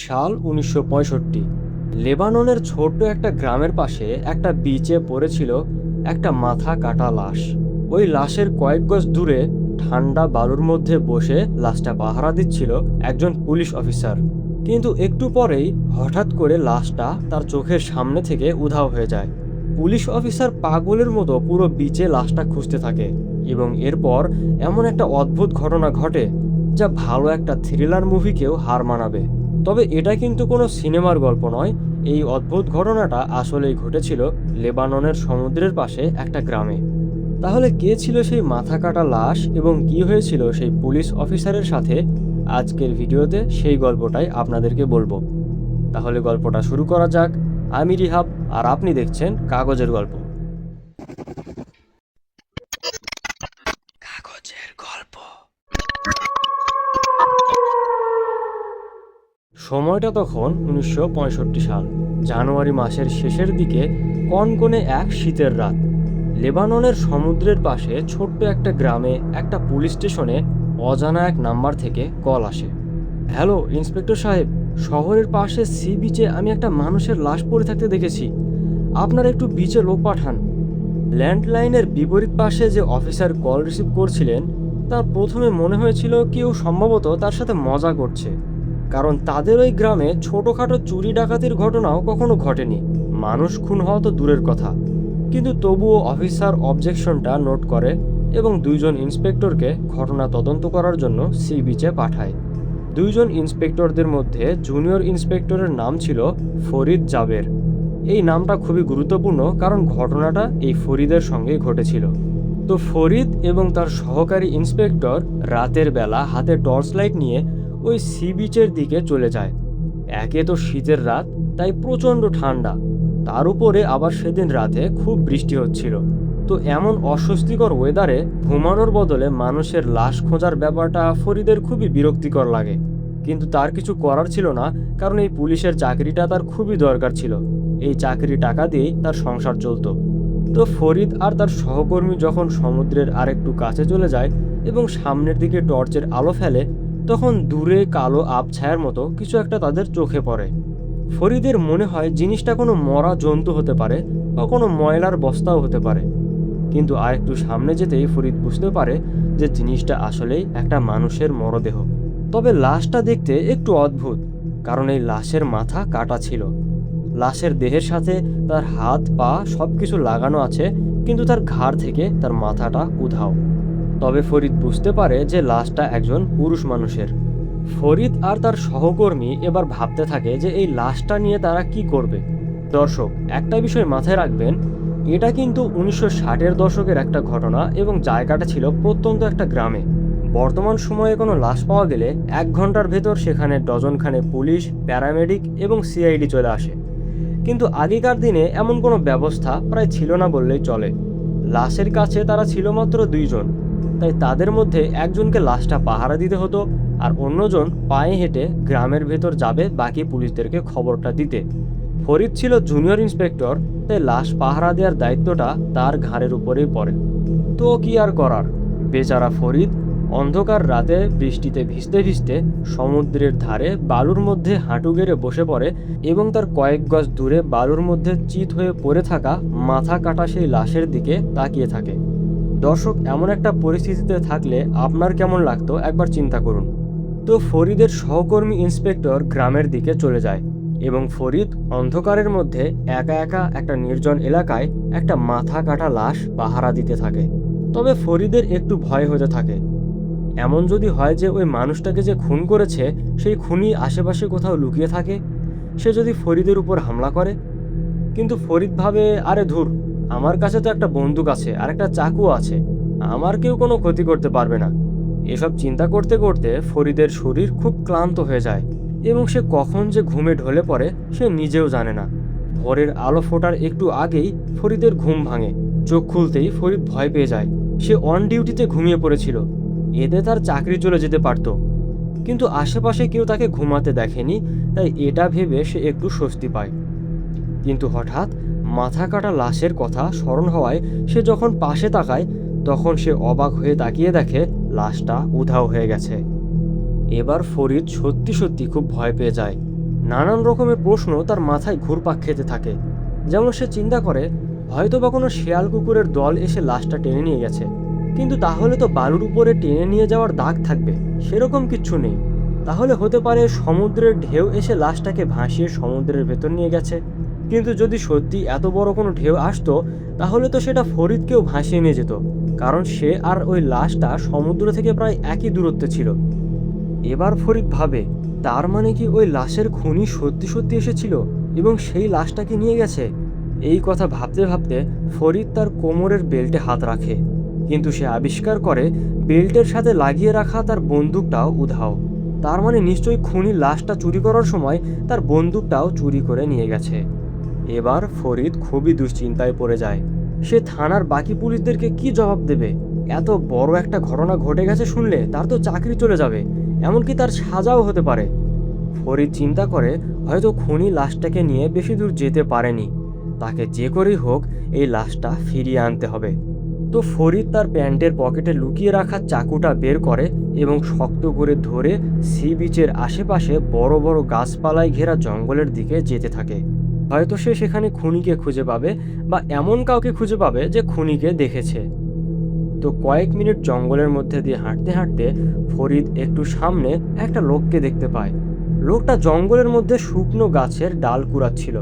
সাল ১৯৬৫। লেবাননের ছোট্ট একটা গ্রামের পাশে একটা বিচে পড়েছিল একটা মাথা কাটা লাশ। ওই লাশের কয়েক গজ দূরে ঠান্ডা বালুর মধ্যে বসে লাশটা পাহারা দিচ্ছিল একজন পুলিশ অফিসার। কিন্তু একটু পরেই হঠাৎ করে লাশটা তার চোখের সামনে থেকে উধাও হয়ে যায়। পুলিশ অফিসার পাগলের মতো পুরো বিচে লাশটা খুঁজতে থাকে এবং এরপর এমন একটা অদ্ভুত ঘটনা ঘটে যা ভালো একটা থ্রিলার মুভিকেও হার মানাবে। তবে এটা কিন্তু কোনো সিনেমার গল্প নয়। এই অদ্ভুত ঘটনাটা আসলেই ঘটেছিল লেবাননের সমুদ্রের পাশে একটা গ্রামে। তাহলে কে ছিল সেই মাথা কাটা লাশ এবং কি হয়েছিল সেই পুলিশ অফিসারের সাথে? আজকের ভিডিওতে সেই গল্পটাই আপনাদেরকে বলবো। তাহলে গল্পটা শুরু করা যাক। আমি রিহাব, আর আপনি দেখছেন কাগজের গল্প। কাগজের গল্প। সময়টা তখন ১৯৬৫ সাল, জানুয়ারি মাসের শেষের দিকে, কনকনে এক শীতের রাত। লেবাননের সমুদ্রের পাশে ছোট্ট একটা গ্রামে একটা পুলিশ স্টেশনে অজানা এক নাম্বার থেকে কল আসে। হ্যালো ইন্সপেক্টর সাহেব, শহরের পাশে সি বিচে আমি একটা মানুষের লাশ পড়ে থাকতে দেখেছি। আপনারা একটু বিচে লোক পাঠান। ল্যান্ডলাইনের বিপরীত পাশে যে অফিসার কল রিসিভ করছিলেন, তার প্রথমে মনে হয়েছিল কেউ সম্ভবত তার সাথে মজা করছে, কারণ তাদের ওই গ্রামে ছোটোখাটো চুরি ডাকাতির ঘটনাও কখনো ঘটেনি। মানুষ খুন হওয়া তো দূরের কথা। কিন্তু তবুও অফিসার অবজেকশনটা নোট করে এবং দুইজন ইন্সপেক্টরকে ঘটনা তদন্ত করার জন্য সি বিচে পাঠায়। দুইজন ইন্সপেক্টরদের মধ্যে জুনিয়র ইন্সপেক্টরের নাম ছিল ফরিদ জাবের। এই নামটা খুবই গুরুত্বপূর্ণ, কারণ ঘটনাটা এই ফরিদের সঙ্গেই ঘটেছিল। তো ফরিদ এবং তার সহকারী ইন্সপেক্টর রাতের বেলা হাতে টর্চ লাইট নিয়ে ওই সি বিচের দিকে চলে যায়। একে তো শীতের রাত, তাই প্রচণ্ড ঠান্ডা, তার উপরে আবার সেদিন রাতে খুব বৃষ্টি হচ্ছিল। তো এমন অস্বস্তিকর ওয়েদারে ঘুমানোর বদলে মানুষের লাশ খোঁজার ব্যাপারটা ফরিদের খুবই বিরক্তিকর লাগে। কিন্তু তার কিছু করার ছিল না, কারণ এই পুলিশের চাকরিটা তার খুবই দরকার ছিল। এই চাকরি টাকা দিয়েই তার সংসার চলতো। তো ফরিদ আর তার সহকর্মী যখন সমুদ্রের আরেকটু কাছে চলে যায় এবং সামনের দিকে টর্চের আলো ফেলে, তখন দূরে কালো আবছায়ার মতো কিছু একটা তাদের চোখে পড়ে। ফরিদের মনে হয় জিনিসটা কোনো মরা জন্তু হতে পারে বা কোনো ময়লার বস্তাও হতে পারে। কিন্তু আরেকটু সামনে যেতেই ফরিদ বুঝতে পারে যে জিনিসটা আসলেই একটা মানুষের মরদেহ। তবে লাশটা দেখতে একটু অদ্ভুত, কারণ এই লাশের মাথা কাটা ছিল। লাশের দেহের সাথে তার হাত পা সব কিছু লাগানো আছে, কিন্তু তার ঘাড় থেকে তার মাথাটা উধাও। তবে ফরিদ বুঝতে পারে যে লাশটা একজন পুরুষ মানুষের। ফরিদ আর তার সহকর্মী এবার ভাবতে থাকে যে এই লাশটা নিয়ে তারা কি করবে। দর্শক, একটা বিষয় মাথায় রাখবেন, এটা কিন্তু ১৯৬০-এর দশকের একটা ঘটনা এবং জায়গাটা ছিল প্রত্যন্ত একটা গ্রামে। বর্তমান সময়ে কোনো লাশ পাওয়া গেলে ১ ঘন্টার ভেতর সেখানে ডজনখানে পুলিশ, প্যারামেডিক এবং সিআইডি চলে আসে। কিন্তু আগেকার দিনে এমন কোনো ব্যবস্থা প্রায় ছিল না বললেই চলে। লাশের কাছে তারা ছিল মাত্র দুইজন, তাই তাদের মধ্যে একজনকে লাশটা পাহারা দিতে হতো, আর অন্যজন পায়ে হেঁটে গ্রামের ভেতর যাবে বাকি পুলিশদেরকে খবরটা দিতে। ফরিদ ছিল জুনিয়র ইন্সপেক্টর, তাই লাশ পাহারা দেওয়ার দায়িত্বটা তার ঘাড়ের উপরেই পড়ে। তো কি আর করার, বেচারা ফরিদ অন্ধকার রাতে বৃষ্টিতে ভিজতে ভিজতে সমুদ্রের ধারে বালুর মধ্যে হাঁটু গেড়ে বসে পড়ে এবং তার কয়েক গজ দূরে বালুর মধ্যে চিত হয়ে পড়ে থাকা মাথা কাটা সেই লাশের দিকে তাকিয়ে থাকে। দর্শক, এমন একটা পরিস্থিতিতে থাকলে আপনার কেমন লাগতো একবার চিন্তা করুন। তো ফরিদের সহকর্মী ইন্সপেক্টর গ্রামের দিকে চলে যায় এবং ফরিদ অন্ধকারের মধ্যে একা একা একটা নির্জন এলাকায় একটা মাথা কাটা লাশ পাহারা দিতে থাকে। তবে ফরিদের একটু ভয় হতে থাকে, এমন যদি হয় যে ওই মানুষটাকে যে খুন করেছে সেই খুনি আশেপাশে কোথাও লুকিয়ে থাকে, সে যদি ফরিদের উপর হামলা করে। কিন্তু ফরিদ ভাবে, আরে ধুর, আমার কাছে তো একটা বন্দুক আছে আর একটা চাকু আছে, আমার কেউ কোনো ক্ষতি করতে পারবে না। এসব চিন্তা করতে করতে ফরিদের শরীর খুব ক্লান্ত হয়ে যায় এবং সে কখন যে ঘুমে ঢলে পড়ে সে নিজেও জানে না। ভোরের আলো ফোটার একটু আগেই ফরিদের ঘুম ভাঙে। চোখ খুলতেই ফরিদ ভয় পেয়ে যায়। সে অন ডিউটিতে ঘুমিয়ে পড়েছিল, এতে তার চাকরি চলে যেতে পারত। কিন্তু আশেপাশে কেউ তাকে ঘুমাতে দেখেনি, তাই এটা ভেবে সে একটু স্বস্তি পায়। কিন্তু হঠাৎ মাথা কাটা লাশের কথা স্মরণ হওয়ায় সে যখন পাশে তাকায়, তখন সে অবাক হয়ে তাকিয়ে দেখে লাশটা উধাও হয়ে গেছে। এবার ফরিদ সত্যি সত্যি খুব ভয় পেয়ে যায়। নানান রকমের প্রশ্ন তার মাথায় ঘুরপাক খেতে থাকে। যেমন সে চিন্তা করে হয়তো বা কোনো শেয়াল কুকুরের দল এসে লাশটা টেনে নিয়ে গেছে, কিন্তু তাহলে তো বালুর উপরে টেনে নিয়ে যাওয়ার দাগ থাকবে, সেরকম কিচ্ছু নেই। তাহলে হতে পারে সমুদ্রের ঢেউ এসে লাশটাকে ভাসিয়ে সমুদ্রের ভেতর নিয়ে গেছে। কিন্তু যদি সত্যি এত বড় কোনো ঢেউ আসতো, তাহলে তো সেটা ফরিদকেও ভাসিয়ে নিয়ে যেত, কারণ সে আর ওই লাশটা সমুদ্র থেকে প্রায় একই দূরত্বে ছিল। এবার ফরিদ ভাবে, তার মানে কি ওই লাশের খুনি সত্যি সত্যি এসেছিল এবং সেই লাশটাকে নিয়ে গেছে? এই কথা ভাবতে ভাবতে ফরিদ তার কোমরের বেল্টে হাত রাখে, কিন্তু সে আবিষ্কার করে বেল্টের সাথে লাগিয়ে রাখা তার বন্দুকটাও উধাও। তার মানে নিশ্চয়ই খুনি লাশটা চুরি করার সময় তার বন্দুকটাও চুরি করে নিয়ে গেছে। এবার ফরিদ খুবই দুশ্চিন্তায় পড়ে যায়। সে থানার বাকি পুলিশদেরকে কি জবাব দেবে? এত বড় একটা ঘটনা ঘটে গেছে শুনলে তার তো চাকরি চলে যাবে, এমনকি তার সাজাও হতে পারে। ফরিদ চিন্তা করে হয়তো খুনি লাশটাকে নিয়ে বেশি দূর যেতে পারেনি, তাকে যে করেই হোক এই লাশটা ফিরিয়ে আনতে হবে। তো ফরিদ তার প্যান্টের পকেটে লুকিয়ে রাখা চাকুটা বের করে এবং শক্ত করে ধরে সি বিচের আশেপাশে বড় বড় গাছপালায় ঘেরা জঙ্গলের দিকে যেতে থাকে। হয়তো সে সেখানে খুনিকে খুঁজে পাবে, বা এমন কাউকে খুঁজে পাবে যে খুনিকে দেখেছে। তো কয়েক মিনিট জঙ্গলের মধ্যে দিয়ে হাঁটতে হাঁটতে ফরিদ একটু সামনে একটা লোককে দেখতে পায়। লোকটা জঙ্গলের মধ্যে শুকনো গাছের ডাল কুড়াচ্ছিল।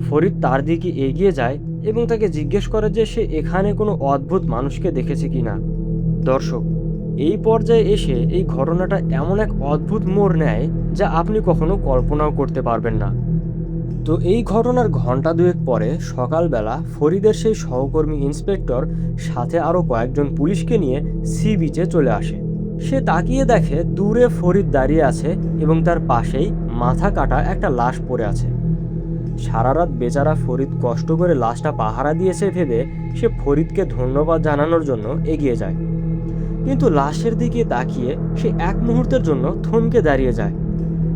ফরিদ তার দিকে এগিয়ে যায় এবং তাকে জিজ্ঞেস করে যে সে এখানে কোনো অদ্ভুত মানুষকে দেখেছে কিনা। দর্শক, এই পর্যায়ে এসে এই ঘটনাটা এমন এক অদ্ভুত মোড় নেয় যা আপনি কখনো কল্পনাও করতে পারবেন না। তো এই ঘটনার ঘন্টা দুয়েক পরে সকালবেলা ফরিদের সেই সহকর্মী ইন্সপেক্টর সাথে আরও কয়েকজন পুলিশকে নিয়ে সি বিচে চলে আসে। সে তাকিয়ে দেখে দূরে ফরিদ দাঁড়িয়ে আছে এবং তার পাশেই মাথা কাটা একটা লাশ পড়ে আছে। সারা রাত বেচারা ফরিদ কষ্ট করে লাশটা পাহারা দিয়েছে ভেবে সে ফরিদকে ধন্যবাদ জানানোর জন্য এগিয়ে যায়। কিন্তু লাশের দিকে তাকিয়ে সে এক মুহূর্তের জন্য থমকে দাঁড়িয়ে যায়,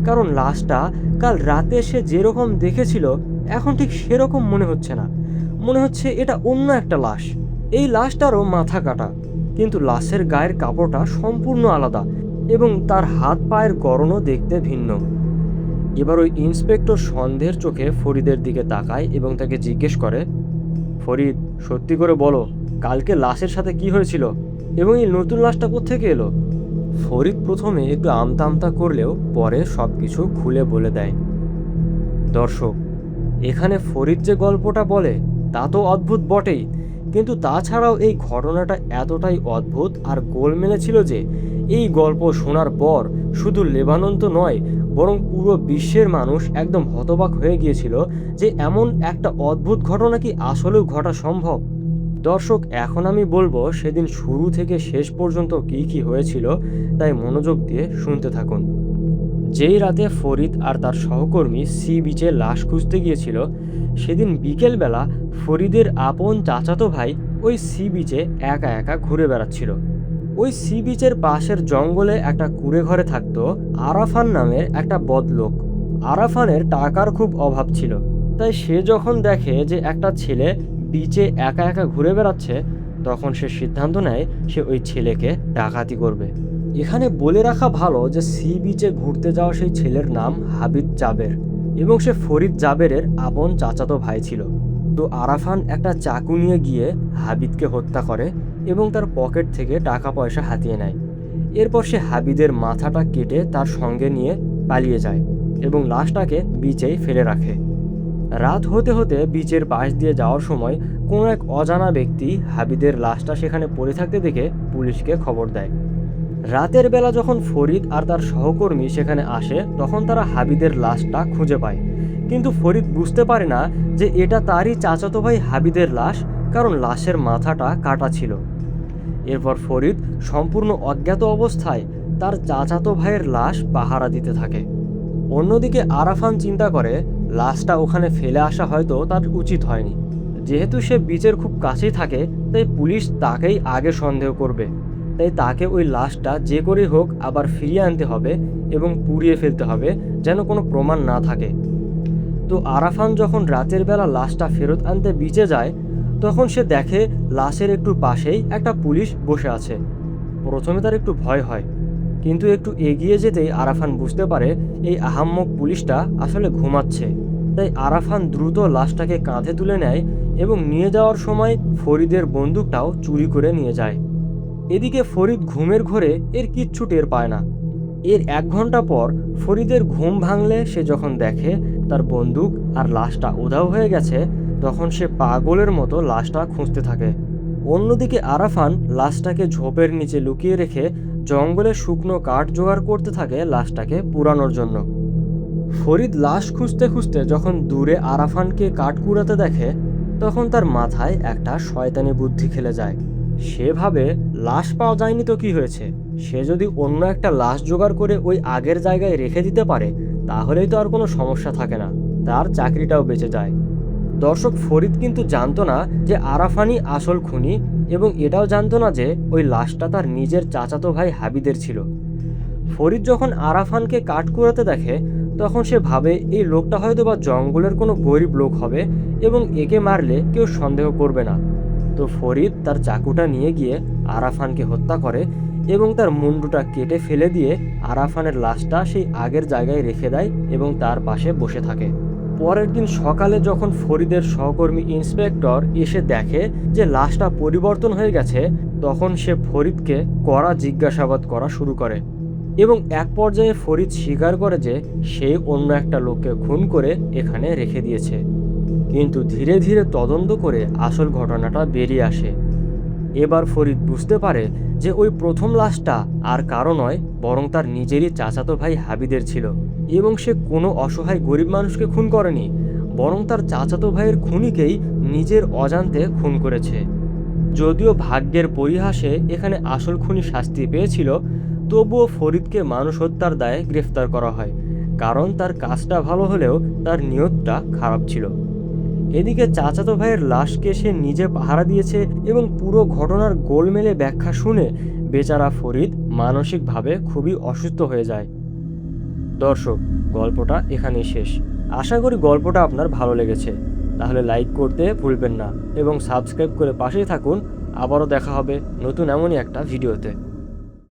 কারণ লাশটা কাল রাতে সে যেরকম দেখেছিল এখন ঠিক সেরকম মনে হচ্ছে না। মনে হচ্ছে এটা অন্য একটা লাশ। এই লাশটারও মাথা কাটা, কিন্তু লাশের গায়ের কাপড়টা সম্পূর্ণ আলাদা এবং তার হাত পায়ের গড়নও দেখতে ভিন্ন। এবার ওই ইন্সপেক্টর সন্দেহের চোখে ফরিদের দিকে তাকায় এবং তাকে জিজ্ঞেস করে, ফরিদ, সত্যি করে বলো, কালকে লাশের সাথে কি হয়েছিল এবং এই নতুন লাশটা কোত্থেকে এলো? ফরিদ প্রথমে একটু আমতা আমতা করলেও পরে সবকিছু খুলে বলে দেয়। দর্শক, এখানে ফরিদ যে গল্পটা বলে তা তো অদ্ভুত বটেই, কিন্তু তাছাড়াও এই ঘটনাটা এতটাই অদ্ভুত আর গোলমেলে ছিল যে এই গল্প শোনার পর শুধু লেবানন তো নয়, বরং পুরো বিশ্বের মানুষ একদম হতবাক হয়ে গিয়েছিল যে এমন একটা অদ্ভুত ঘটনা কি আসলেও ঘটা সম্ভব। দর্শক, এখন আমি বলবো সেদিন শুরু থেকে শেষ পর্যন্ত কি কি হয়েছিল, তাই মনোযোগ দিয়ে শুনতে থাকুন। যেই রাতে ফরিদ আর তার সহকর্মী সি বিচে লাশ খুঁজতে গিয়েছিল, সেদিন বিকেলবেলা ফরিদের আপন চাচাতো ভাই ওই সি বিচে একা একা ঘুরে বেড়াচ্ছিল। ওই সি বিচের পাশের জঙ্গলে একটা কুঁড়ে ঘরে থাকতো আরাফান নামের একটা বদলোক। আরাফানের টাকার খুব অভাব ছিল, তাই সে যখন দেখে যে একটা ছেলে বিচে একা একা ঘুরে বেড়াচ্ছে, তখন সে সিদ্ধান্ত নেয় সে ওই ছেলেকে ডাকাতি করবে। এখানে বলে রাখা ভালো যে সি বিচে ঘুরতে যাওয়া সেই ছেলের নাম হাবিব জাবের এবং সে ফরিদ জাবেরের আপন চাচাতো ভাই ছিল। তো আরাফান একটা চাকু নিয়ে গিয়ে হাবিবকে হত্যা করে এবং তার পকেট থেকে টাকা পয়সা হাতিয়ে নেয়। এরপর সে হাবিদের মাথাটা কেটে তার সঙ্গে নিয়ে পালিয়ে যায় এবং লাশটাকে বিচেই ফেলে রাখে। রাত হতে হতে বিচের পাশ দিয়ে যাওয়ার সময় কোনো এক অজানা ব্যক্তি হাবিদের লাশটা সেখানে পড়ে থাকতে দেখে পুলিশকে খবর দেয়। রাতের বেলা যখন ফরিদ আর তার সহকর্মী সেখানে আসে, তখন তারা হাবিদের লাশটা খুঁজে পায়, কিন্তু ফরিদ বুঝতে পারে না যে এটা তারই চাচাতো ভাই হাবিদের লাশ, কারণ লাশের মাথাটা কাটা ছিল। এরপর ফরিদ সম্পূর্ণ অজ্ঞাত অবস্থায় তার চাচাতো ভাইয়ের লাশ পাহারা দিতে থাকে। অন্যদিকে আরাফান চিন্তা করে লাশটা ওখানে ফেলে আসা হয়তো তার উচিত হয়নি। যেহেতু সে বিচের খুব কাছেই থাকে, তাই পুলিশ তাকেই আগে সন্দেহ করবে, তাই তাকে ওই লাশটা যে করেই হোক আবার ফিরিয়ে আনতে হবে এবং পুড়িয়ে ফেলতে হবে, যেন কোনো প্রমাণ না থাকে। তো আরাফান যখন রাতের বেলা লাশটা ফেরত আনতে বিচে যায়, তখন সে দেখে লাশের একটু পাশেই একটা পুলিশ বসে আছে। প্রথমে তার একটু ভয় হয়, কিন্তু একটু এগিয়ে যেতেই আরাফান বুঝতে পারে এই আহাম্মক পুলিশটা আসলে ঘুমাচ্ছে। তাই আরাফান দ্রুত লাশটাকে কাঁধে তুলে নেয় এবং নিয়ে যাওয়ার সময় ফরিদের বন্দুকটাও চুরি করে নিয়ে যায়। এদিকে ফরিদ ঘুমের ঘোরে এর কিচ্ছু টের পায় না। এর 1 ঘন্টা পর ফরিদের ঘুম ভাঙলে সে যখন দেখে তার বন্দুক আর লাশটা উধাও হয়ে গেছে, তখন সে পাগলের মতো লাশটা খুঁজতে থাকে। অন্যদিকে আরাফান লাশটাকে ঝোপের নিচে লুকিয়ে রেখে জঙ্গলে শুকনো কাঠ জোগাড় করতে থাকে লাশটাকে পুরানোর জন্য। ফরিদ লাশ খুঁজতে খুঁজতে যখন দূরে আরাফানকে কাঠ কুড়াতে দেখে, তখন তার মাথায় একটা শয়তানি বুদ্ধি খেলে যায়। সে ভাবে লাশ পাওয়া যায়নি তো কি হয়েছে, সে যদি অন্য একটা লাশ জোগাড় করে ওই আগের জায়গায় রেখে দিতে পারে তাহলেই তো আর কোনো সমস্যা থাকে না, তার চাকরিটাও বেঁচে যায়। দর্শক, ফরিদ কিন্তু জানতো না যে আরাফানই আসল খুনি, এবং এটাও জানতো না যে ওই লাশটা তার নিজের চাচাতো ভাই হাবিদের ছিল। ফরিদ যখন আরাফানকে কাঠ কুড়াতে দেখে, তখন সে ভাবে এই লোকটা হয়তো বা জঙ্গলের কোনো গরিব লোক হবে এবং একে মারলে কেউ সন্দেহ করবে না। তো ফরিদ তার চাকুটা নিয়ে গিয়ে আরাফানকে হত্যা করে এবং তার মুন্ডুটা কেটে ফেলে দিয়ে আরাফানের লাশটা সেই আগের জায়গায় রেখে দেয় এবং তার পাশে বসে থাকে। পরের দিন সকালে যখন ফরিদের সহকর্মী ইন্সপেক্টর এসে দেখে যে লাশটা পরিবর্তন হয়ে গেছে, তখন সে ফরিদকে কড়া জিজ্ঞাসাবাদ করা শুরু করে এবং এক পর্যায়ে ফরিদ স্বীকার করে যে সে অন্য একটা লোককে খুন করে এখানে রেখে দিয়েছে। কিন্তু ধীরে ধীরে তদন্ত করে আসল ঘটনাটা বেরিয়ে আসে। এবার ফরিদ বুঝতে পারে যে ওই প্রথম লাশটা আর কারো নয়, বরং তার নিজেরই চাচাতো ভাই হাবিদের ছিল, এবং সে কোনো অসহায় গরিব মানুষকে খুন করেনি, বরং তার চাচাতো ভাইয়ের খুনিকেই নিজের অজান্তে খুন করেছে। যদিও ভাগ্যের পরিহাসে এখানে আসল খুনি শাস্তি পেয়েছিল, তবুও ফরিদকে মানুষ হত্যার দায়ে গ্রেফতার করা হয়, কারণ তার কাজটা ভালো হলেও তার নিয়তটা খারাপ ছিল। এদিকে চাচাতো ভাইয়ের লাশকে সে নিজে পাহারা দিয়েছে এবং পুরো ঘটনার গোলমেলে ব্যাখ্যা শুনে বেচারা ফরিদ মানসিকভাবে খুবই অসুস্থ হয়ে যায়। দর্শক, গল্পটা এখানেই শেষ। আশা করি গল্পটা আপনার ভালো লেগেছে। তাহলে লাইক করতে ভুলবেন না এবং সাবস্ক্রাইব করে পাশেই থাকুন। আবারও দেখা হবে নতুন এমনই একটা ভিডিওতে।